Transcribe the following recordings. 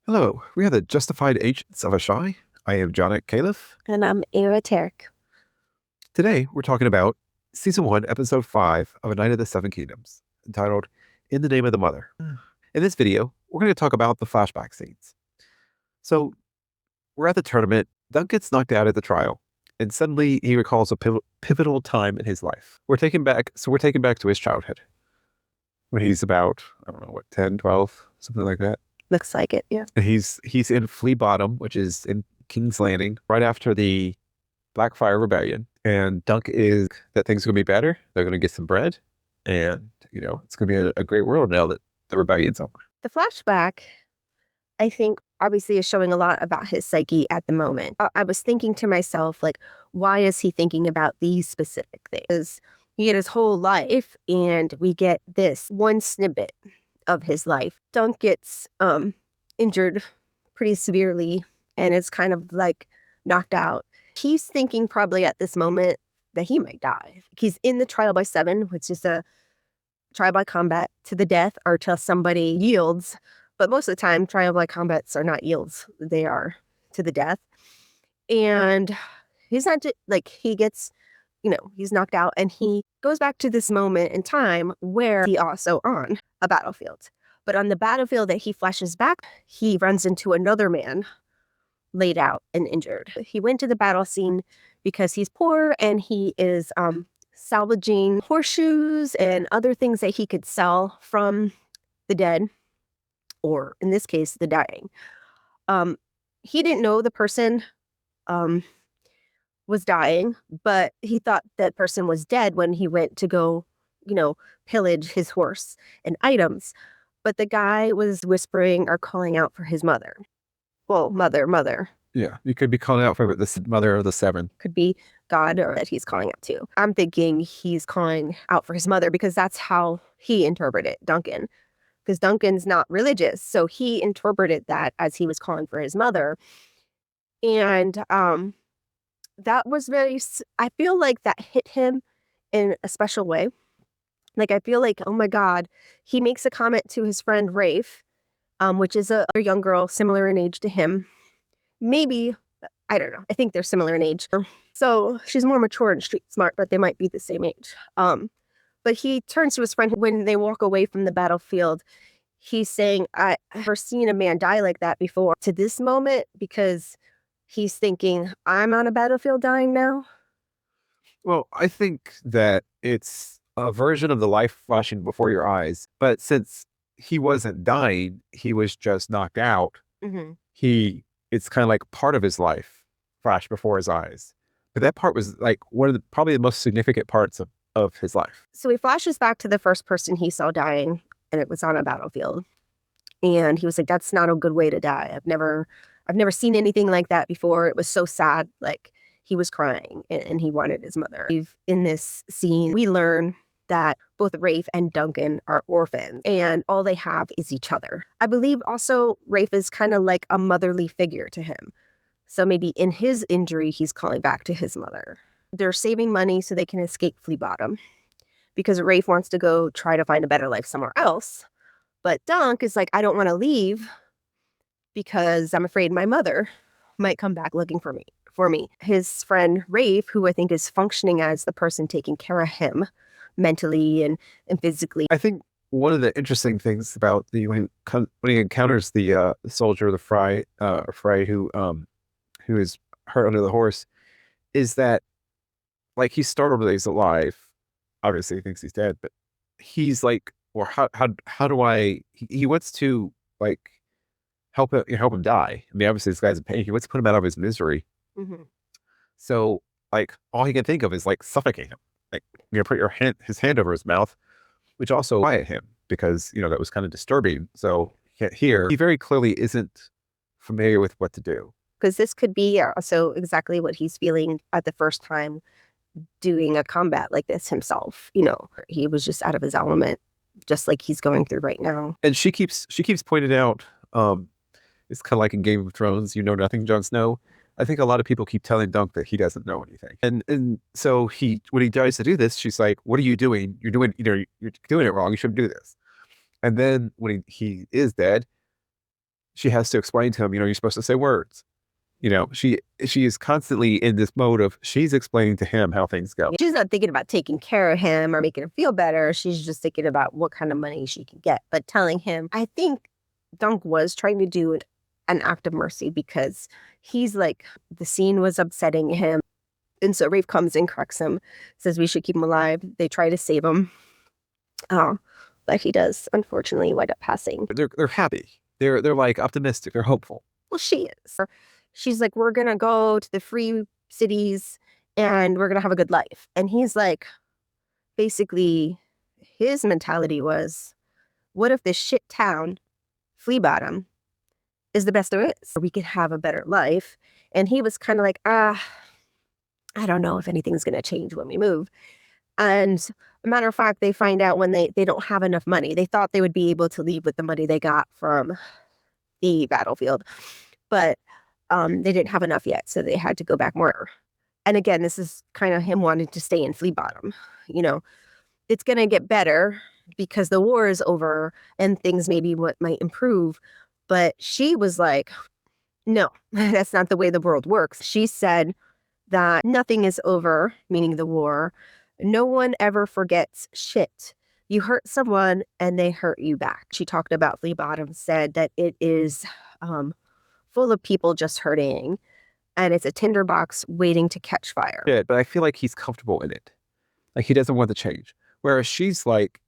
Hello, we are the Justified Agents of Ashai. I am Jonik Caliph. And I'm esoteric. Today, we're talking about Season 1, Episode 5 of A Night of the Seven Kingdoms, entitled In the Name of the Mother. In this video, we're going to talk about the flashback scenes. So, we're at the tournament. Dunc gets knocked out at the trial, and suddenly he recalls a pivotal time in his life. We're taken back to his childhood, when he's about, I don't know, what, 10, 12, something like that. Looks like it, yeah. And he's in Flea Bottom, which is in King's Landing, right after the Blackfire Rebellion. And Dunc is that things are going to be better. They're going to get some bread. And, it's going to be a great world now that the rebellion's over. The flashback, I think, obviously is showing a lot about his psyche at the moment. I was thinking to myself, like, why is he thinking about these specific things? He had his whole life, and we get this one snippet of his life. Dunc gets injured pretty severely and is kind of like knocked out. He's thinking probably at this moment that he might die. He's in the trial by 7, which is a trial by combat to the death or till somebody yields. But most of the time, trial by combats are not yields. They are to the death. And he's not like he gets, he's knocked out, and he goes back to this moment in time where he also on a battlefield. But on the battlefield that he flashes back, he runs into another man laid out and injured. He went to the battle scene because he's poor, and he is salvaging horseshoes and other things that he could sell from the dead, or in this case, the dying. He didn't know the person was dying, but he thought that person was dead when he went to go, pillage his horse and items. But the guy was whispering or calling out for his mother. Well, mother. Yeah, you could be calling out for the mother of the seven. Could be God, or that he's calling out to. I'm thinking he's calling out for his mother because that's how he interpreted Duncan. Because Duncan's not religious, so he interpreted that as he was calling for his mother. And that was I feel like that hit him in a special way. Like, I feel like, oh my God, he makes a comment to his friend Rafe, which is a young girl similar in age to him. Maybe, I don't know. I think they're similar in age. So she's more mature and street smart, but they might be the same age. But he turns to his friend when they walk away from the battlefield. He's saying, I've never seen a man die like that before, to this moment, because he's thinking, I'm on a battlefield dying now. Well, I think that it's a version of the life flashing before your eyes. But since he wasn't dying, he was just knocked out. Mm-hmm. It's kind of like part of his life flashed before his eyes. But that part was like one of probably the most significant parts of his life. So he flashes back to the first person he saw dying, and it was on a battlefield. And he was like, that's not a good way to die. I've never seen anything like that before. It was so sad. Like, he was crying and he wanted his mother. In this scene, we learn that both Rafe and Duncan are orphans, and all they have is each other. I believe also Rafe is kind of like a motherly figure to him. So maybe in his injury, he's calling back to his mother. They're saving money so they can escape Flea Bottom because Rafe wants to go try to find a better life somewhere else. But Dunc is like, I don't want to leave because I'm afraid my mother might come back looking for me. His friend Rafe, who I think is functioning as the person taking care of him mentally and physically. I think one of the interesting things about when he encounters the soldier, the Frey, who is hurt under the horse, is that, like, he's startled that he's alive. Obviously, he thinks he's dead, but he's like, or how do I? He wants to, like, help him die. I mean, obviously, this guy's in pain. He wants to put him out of his misery. Mm-hmm. So, like, all he can think of is, like, suffocate him. Like, put his hand over his mouth, which also quiet him because, that was kind of disturbing. So he can't hear. He very clearly isn't familiar with what to do. Because this could be also exactly what he's feeling at the first time doing a combat like this himself. He was just out of his element, just like he's going through right now. And she keeps pointing out, it's kind of like in Game of Thrones, you know nothing, Jon Snow. I think a lot of people keep telling Dunc that he doesn't know anything. And so when he tries to do this, she's like, what are you doing? You're doing it wrong. You shouldn't do this. And then when he is dead, she has to explain to him, you're supposed to say words. She is constantly in this mode of she's explaining to him how things go. She's not thinking about taking care of him or making him feel better. She's just thinking about what kind of money she can get. But telling him, I think Dunc was trying to do an act of mercy because he's like, the scene was upsetting him. And so Rafe comes and corrects him, says we should keep him alive. They try to save him. But he does, unfortunately, wind up passing. They're happy. They're like optimistic. They're hopeful. Well, she is. She's like, we're going to go to the free cities and we're going to have a good life. And he's like, basically, his mentality was, what if this shit town, Flea Bottom, is the best there is? We could have a better life. And he was kind of like, I don't know if anything's going to change when we move. And a matter of fact, they find out when they don't have enough money. They thought they would be able to leave with the money they got from the battlefield. But they didn't have enough yet, so they had to go back more. And again, this is kind of him wanting to stay in Flea Bottom. It's going to get better because the war is over and things maybe what might improve. But she was like, no, that's not the way the world works. She said that nothing is over, meaning the war. No one ever forgets shit. You hurt someone and they hurt you back. She talked about Flea Bottom, said that it is full of people just hurting, and it's a tinderbox waiting to catch fire. Yeah, but I feel like he's comfortable in it. Like he doesn't want to change. Whereas she's like,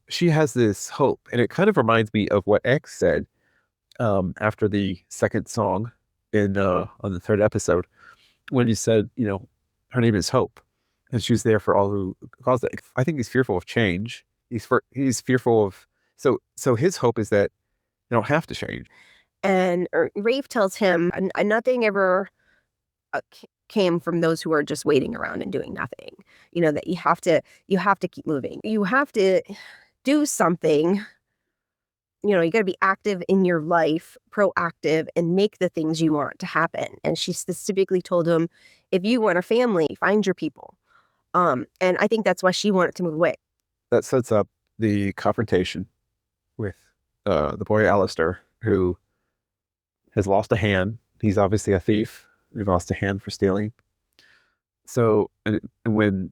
she has this hope. And it kind of reminds me of what X said after the second song on the third episode, when he said, her name is Hope. And she's there for all who caused it. I think he's fearful of change. He's fearful of, so his hope is that they don't have to change. And Rafe tells him nothing ever came from those who are just waiting around and doing nothing. That you have to keep moving. You have to do something. You got to be active in your life, proactive, and make the things you want to happen. And she specifically told him, if you want a family, find your people. And I think that's why she wanted to move away. That sets up the confrontation with the boy Alistair, who has lost a hand. He's obviously a thief. He lost a hand for stealing. So, and when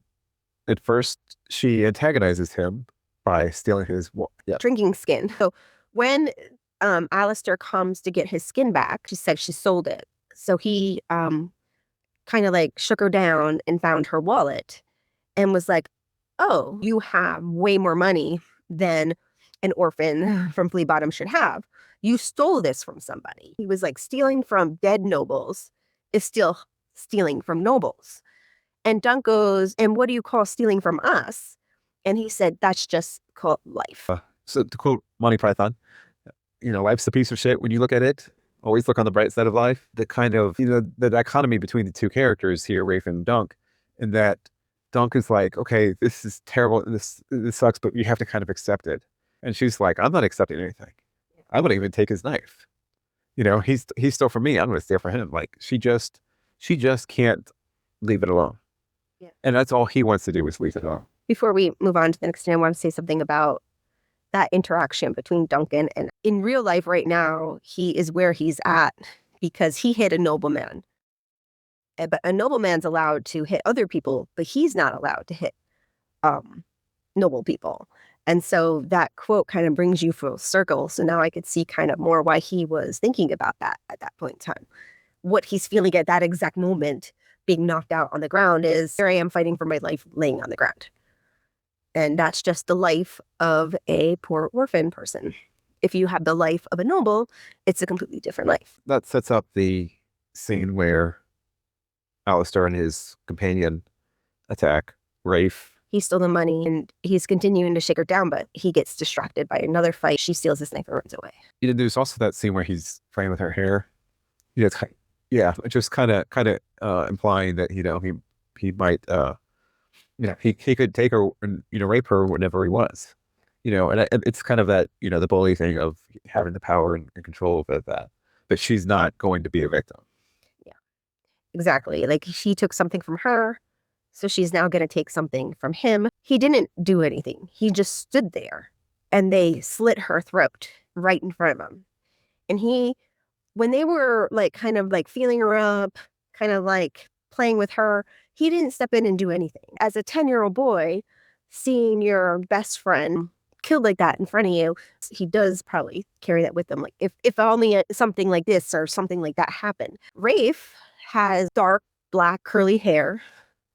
at first she antagonizes him by stealing his drinking skin. So when Alistair comes to get his skin back, she said she sold it. So he kind of like shook her down and found her wallet and was like, oh, you have way more money than an orphan from Flea Bottom should have. You stole this from somebody. He was like, stealing from dead nobles is still stealing from nobles. And Dunc goes, and what do you call stealing from us? And he said, that's just called life. So to quote Monty Python, life's a piece of shit when you look at it. Always look on the bright side of life. The kind of, the dichotomy between the two characters here, Rafe and Dunc, and that Dunc is like, okay, this is terrible. This sucks, but you have to kind of accept it. And she's like, I'm not accepting anything. I'm going to even take his knife. He's still for me. I'm going to stay for him. Like she just can't leave it alone. Yeah. And that's all he wants to do is leave it alone. Before we move on to the next thing, I want to say something about that interaction between Duncan and in real life right now, he is where he's at because he hit a nobleman. But a nobleman's allowed to hit other people, but he's not allowed to hit noble people. And so that quote kind of brings you full circle. So now I could see kind of more why he was thinking about that at that point in time. What he's feeling at that exact moment, being knocked out on the ground, is here I am fighting for my life laying on the ground. And that's just the life of a poor orphan person. If you have the life of a noble, it's a completely different life. That sets up the scene where Alistair and his companion attack Rafe. He stole the money and he's continuing to shake her down, but he gets distracted by another fight. She steals his knife and runs away. There's also that scene where he's playing with her hair. Just kind of implying that he might he could take her and rape her whenever he wants. And it's kind of that the bully thing of having the power and control over that, but she's not going to be a victim. Yeah, exactly. Like she took something from her. So she's now going to take something from him. He didn't do anything. He just stood there and they slit her throat right in front of him. And when they were like kind of like feeling her up, kind of like playing with her, he didn't step in and do anything. As a 10-year-old boy, seeing your best friend killed like that in front of you, he does probably carry that with him. Like if only something like this or something like that happened. Rafe has dark black curly hair,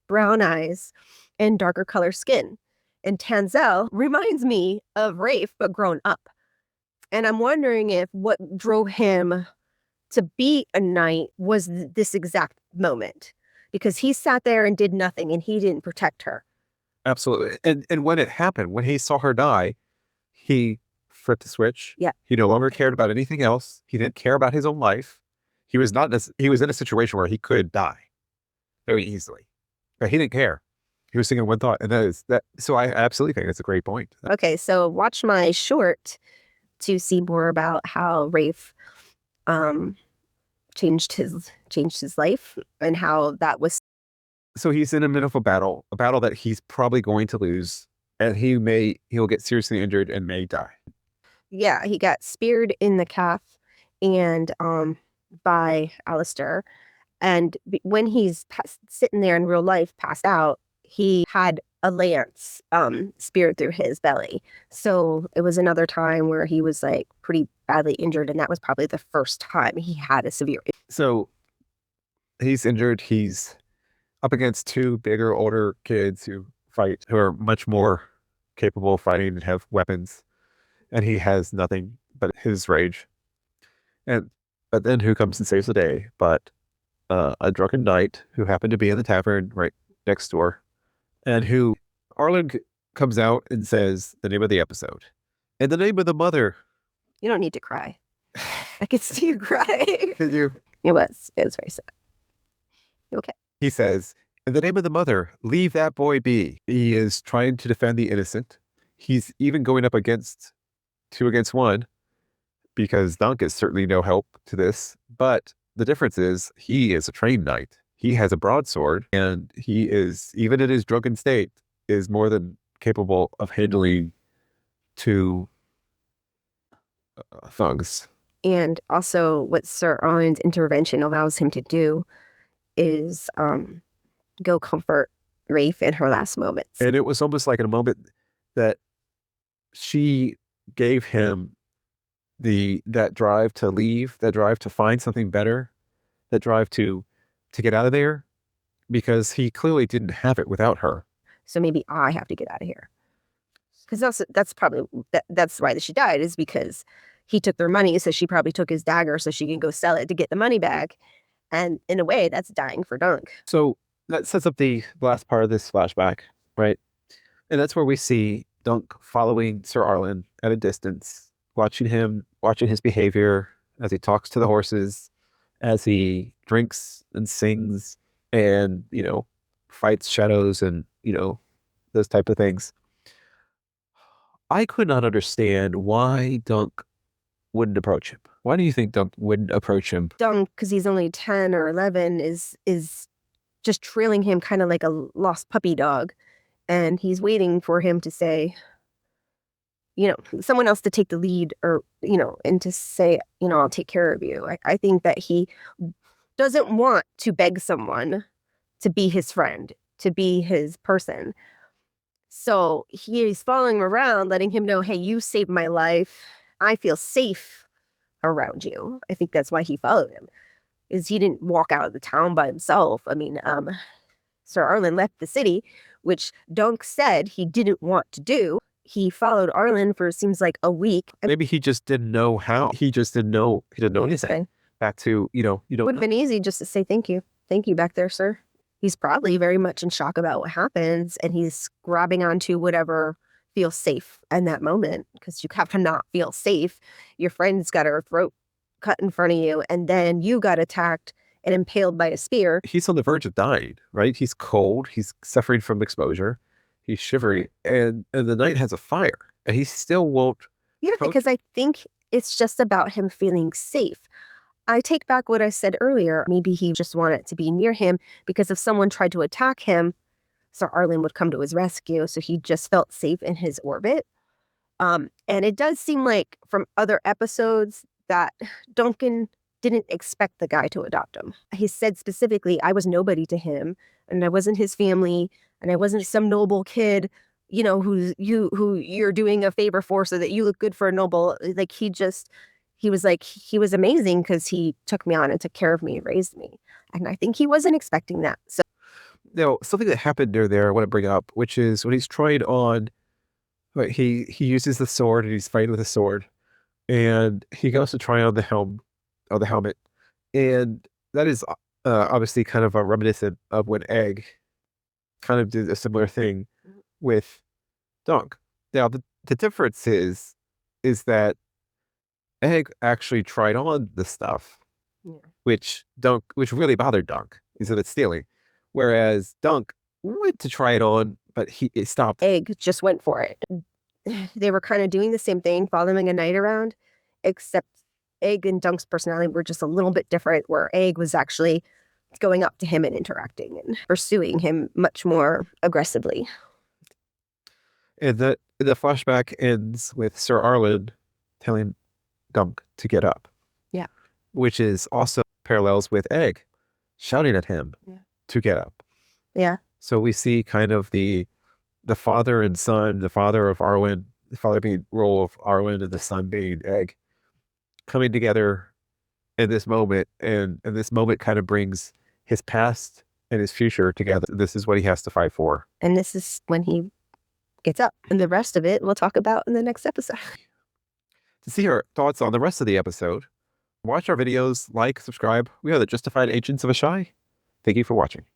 brown eyes, and darker color skin. And Tanzel reminds me of Rafe, but grown up. And I'm wondering if what drove him to be a knight was this exact moment. Because he sat there and did nothing and he didn't protect her. Absolutely. And when it happened, when he saw her die, he flipped the switch. Yeah. He no longer cared about anything else. He didn't care about his own life. He was in a situation where he could die very easily. But he didn't care. He was thinking one thought, and that is that. So I absolutely think that's a great point. Okay, so watch my short to see more about how Rafe changed his life and how that was. So he's in the middle of a battle that he's probably going to lose, and he'll get seriously injured and may die. Yeah, he got speared in the calf and by Alistair. And when he's sitting there in real life, passed out, he had a lance speared through his belly. So it was another time where he was like pretty badly injured, and that was probably the first time he had a severe. So he's injured. He's up against two bigger, older kids who are much more capable of fighting and have weapons, and he has nothing but his rage. But then who comes and saves the day? But a drunken knight who happened to be in the tavern right next door, and who Arlen comes out and says the name of the episode and the name of the mother. You don't need to cry. I could see you crying. Did you? It was very sad. Okay. He says, in the name of the mother, leave that boy be. He is trying to defend the innocent. He's even going up against 2 against 1 because Dunc is certainly no help to this. But the difference is he is a trained knight. He has a broadsword, and he is, even in his drunken state, is more than capable of handling 2 thugs. And also what Sir Arlen's intervention allows him to do is go comfort Rafe in her last moments. And it was almost like in a moment that she gave him that drive to leave, that drive to find something better, that drive to get out of there, because he clearly didn't have it without her. So maybe I have to get out of here. Because that's probably that's why she died, is because he took their money, so she probably took his dagger so she can go sell it to get the money back. And in a way, that's dying for Dunc. So that sets up the last part of this flashback, right? And that's where we see Dunc following Sir Arlen at a distance, watching his behavior as he talks to the horses, as he drinks and sings and, fights shadows and, those type of things. I could not understand why Dunc wouldn't approach him. Why do you think Dunc wouldn't approach him? Dunc, because he's only 10 or 11, is just trailing him kind of like a lost puppy dog. And he's waiting for him to say, someone else to take the lead, or, and to say, I'll take care of you. I think that he doesn't want to beg someone to be his friend, to be his person. So he's following him around, letting him know, hey, you saved my life. I feel safe around you. I think that's why he followed him, is he didn't walk out of the town by himself. I mean, Sir Arlen left the city, which Dunc said he didn't want to do. He followed Arlen for, seems like, a week. Maybe he just didn't know how. He just didn't know. He didn't know anything. Back to, you don't Would have been easy just to say thank you. Thank you back there, sir. He's probably very much in shock about what happens, and he's grabbing onto whatever feels safe in that moment, because you have to not feel safe. Your friend's got her throat cut in front of you, and then you got attacked and impaled by a spear. He's on the verge of dying, right? He's cold. He's suffering from exposure. He's shivering, and the knight has a fire, and he still won't. Yeah, because I think it's just about him feeling safe. I take back what I said earlier. Maybe he just wanted to be near him, because if someone tried to attack him, Sir Arlen would come to his rescue. So he just felt safe in his orbit. And it does seem like from other episodes that Duncan didn't expect the guy to adopt him. He said specifically, I was nobody to him, and I wasn't his family, and I wasn't some noble kid, you know, who you're doing a favor for so that you look good for a noble. Like he was like, he was amazing because he took me on and took care of me and raised me. And I think he wasn't expecting that. So Now, something that happened near there, I want to bring up, which is when he's trying on, right, he uses the sword and he's fighting with a sword, and he goes to try on the helmet, and that is obviously kind of a reminiscent of when Egg kind of did a similar thing with Dunc. Now, the difference is that Egg actually tried on the stuff, yeah. which really bothered Dunc instead of stealing, whereas Dunc went to try it on, but it stopped. Egg just went for it. They were kind of doing the same thing, following a knight around, except Egg and Dunk's personality were just a little bit different, where Egg was actually going up to him and interacting and pursuing him much more aggressively. And the flashback ends with Sir Arlen telling Dunc to get up. Yeah. Which is also parallels with Egg shouting at him to get up. Yeah. So we see kind of the father and son, the father of Arwen, the father being role of Arwen and the son being Egg, coming together in this moment, and this moment kind of brings his past and his future together. This is what he has to fight for. And this is when he gets up. And the rest of it we'll talk about in the next episode. To see our thoughts on the rest of the episode, watch our videos, like, subscribe. We are the Justified Agents of Ashai. Thank you for watching.